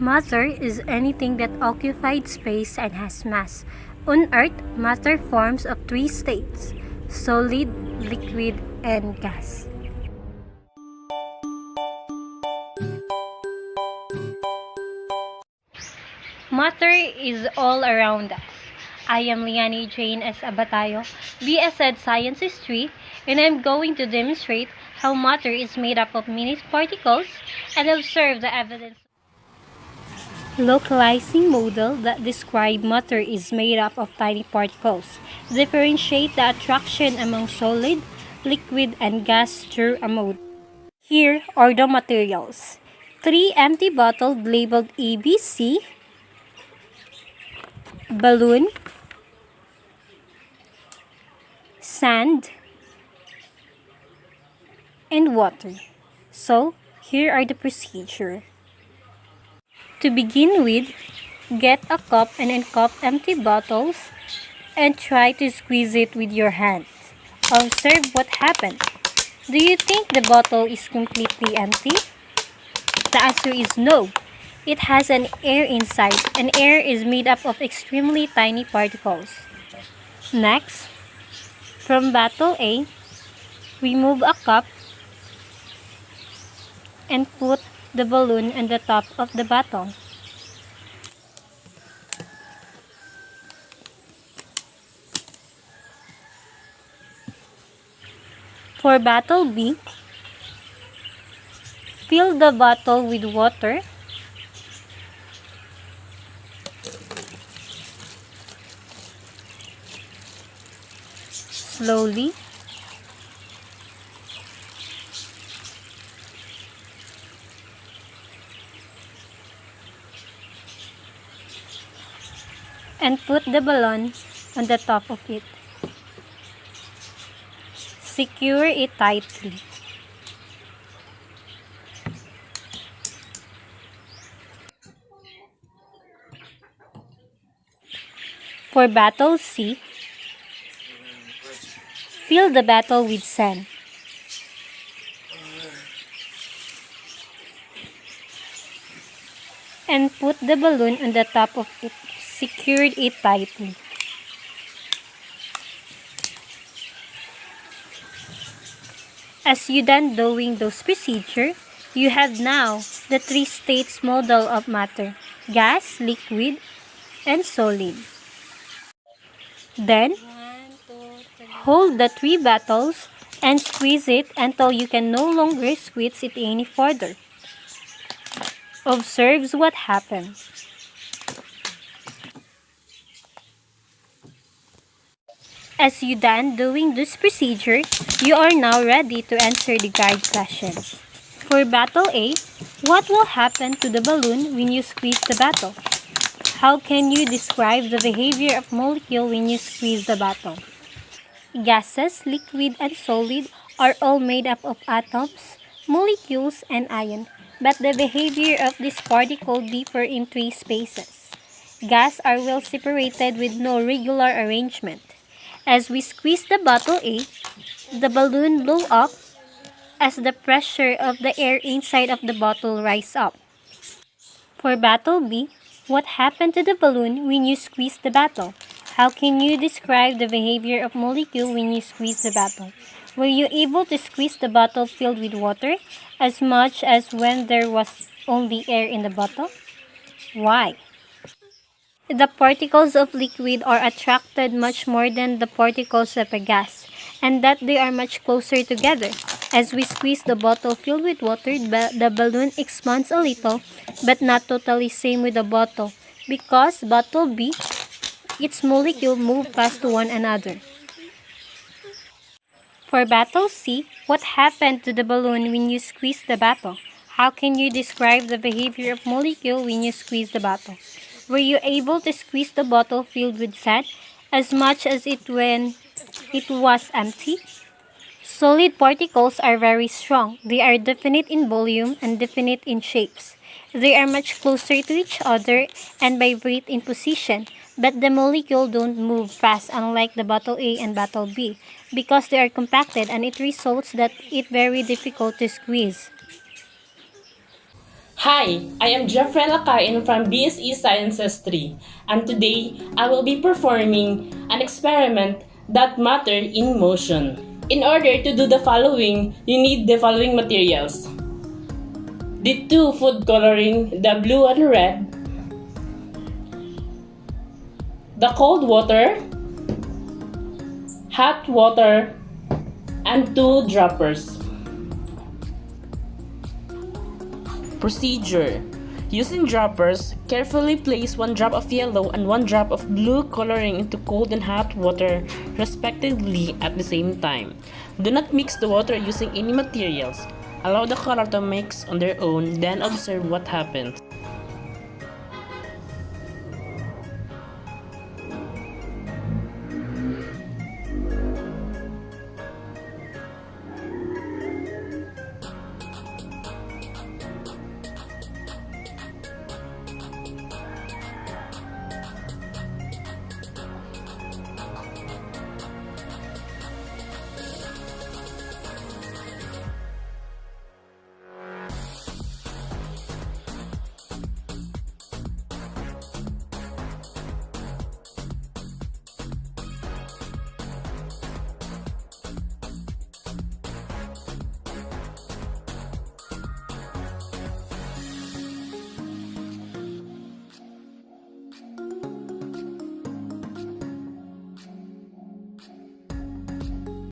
Matter is anything that occupies space and has mass. On Earth, matter forms of three states: solid, liquid, and gas. Matter is all around us. I am Liani Jane S. Abatayo, BSed Science History, and I'm going to demonstrate how matter is made up of mini particles and observe the evidence. Localizing model that describe matter is made up of tiny particles. Differentiate the attraction among solid, liquid, and gas through a model. Here are the materials. 3 empty bottles labeled ABC, balloon, sand, and water. So, here are the procedure. To begin with, get a cup and uncup empty bottles and try to squeeze it with your hands. Observe what happens. Do you think the bottle is completely empty? The answer is no. It has an air inside, and air is made up of extremely tiny particles. Next, from bottle A, remove a cup and put the balloon on the top of the bottle. For bottle B, fill the bottle with water slowly and put the balloon on the top of it. Secure it tightly. For bottle C, fill the bottle with sand. And put the balloon on the top of it. Secure it tightly. As you done doing those procedures, you have now the three states model of matter: gas, liquid, and solid. Then, hold the three bottles and squeeze it until you can no longer squeeze it any further. Observe what happens. As you done doing this procedure, you are now ready to answer the guide questions. For bottle A, what will happen to the balloon when you squeeze the bottle? How can you describe the behavior of molecule when you squeeze the bottle? Gases, liquid, and solid are all made up of atoms, molecules, and ions, but the behavior of this particle differ in three spaces. Gas are well separated with no regular arrangement. As we squeeze the bottle A, the balloon blows up as the pressure of the air inside of the bottle rises up. For bottle B, what happened to the balloon when you squeeze the bottle? How can you describe the behavior of molecule when you squeeze the bottle? Were you able to squeeze the bottle filled with water as much as when there was only air in the bottle? Why? The particles of liquid are attracted much more than the particles of a gas, and that they are much closer together. As we squeeze the bottle filled with water, the balloon expands a little, but not totally same with the bottle, because bottle B, its molecule move fast to one another. For bottle C, what happened to the balloon when you squeeze the bottle? How can you describe the behavior of molecule when you squeeze the bottle? Were you able to squeeze the bottle filled with sand as much as it when it was empty? Solid particles are very strong. They are definite in volume and definite in shapes. They are much closer to each other and vibrate in position, but the molecule don't move fast unlike the bottle A and bottle B because they are compacted, and it results that it very difficult to squeeze. Hi, I am Jeffrey Lakain from BSE Sciences 3, and today I will be performing an experiment that matter in motion. In order to do the following, you need the following materials. The two food coloring, the blue and red, the cold water, hot water, and two droppers. Procedure. Using droppers, carefully place 1 drop of yellow and 1 drop of blue coloring into cold and hot water respectively at the same time. Do not mix the water using any materials. Allow the color to mix on their own, then observe what happens.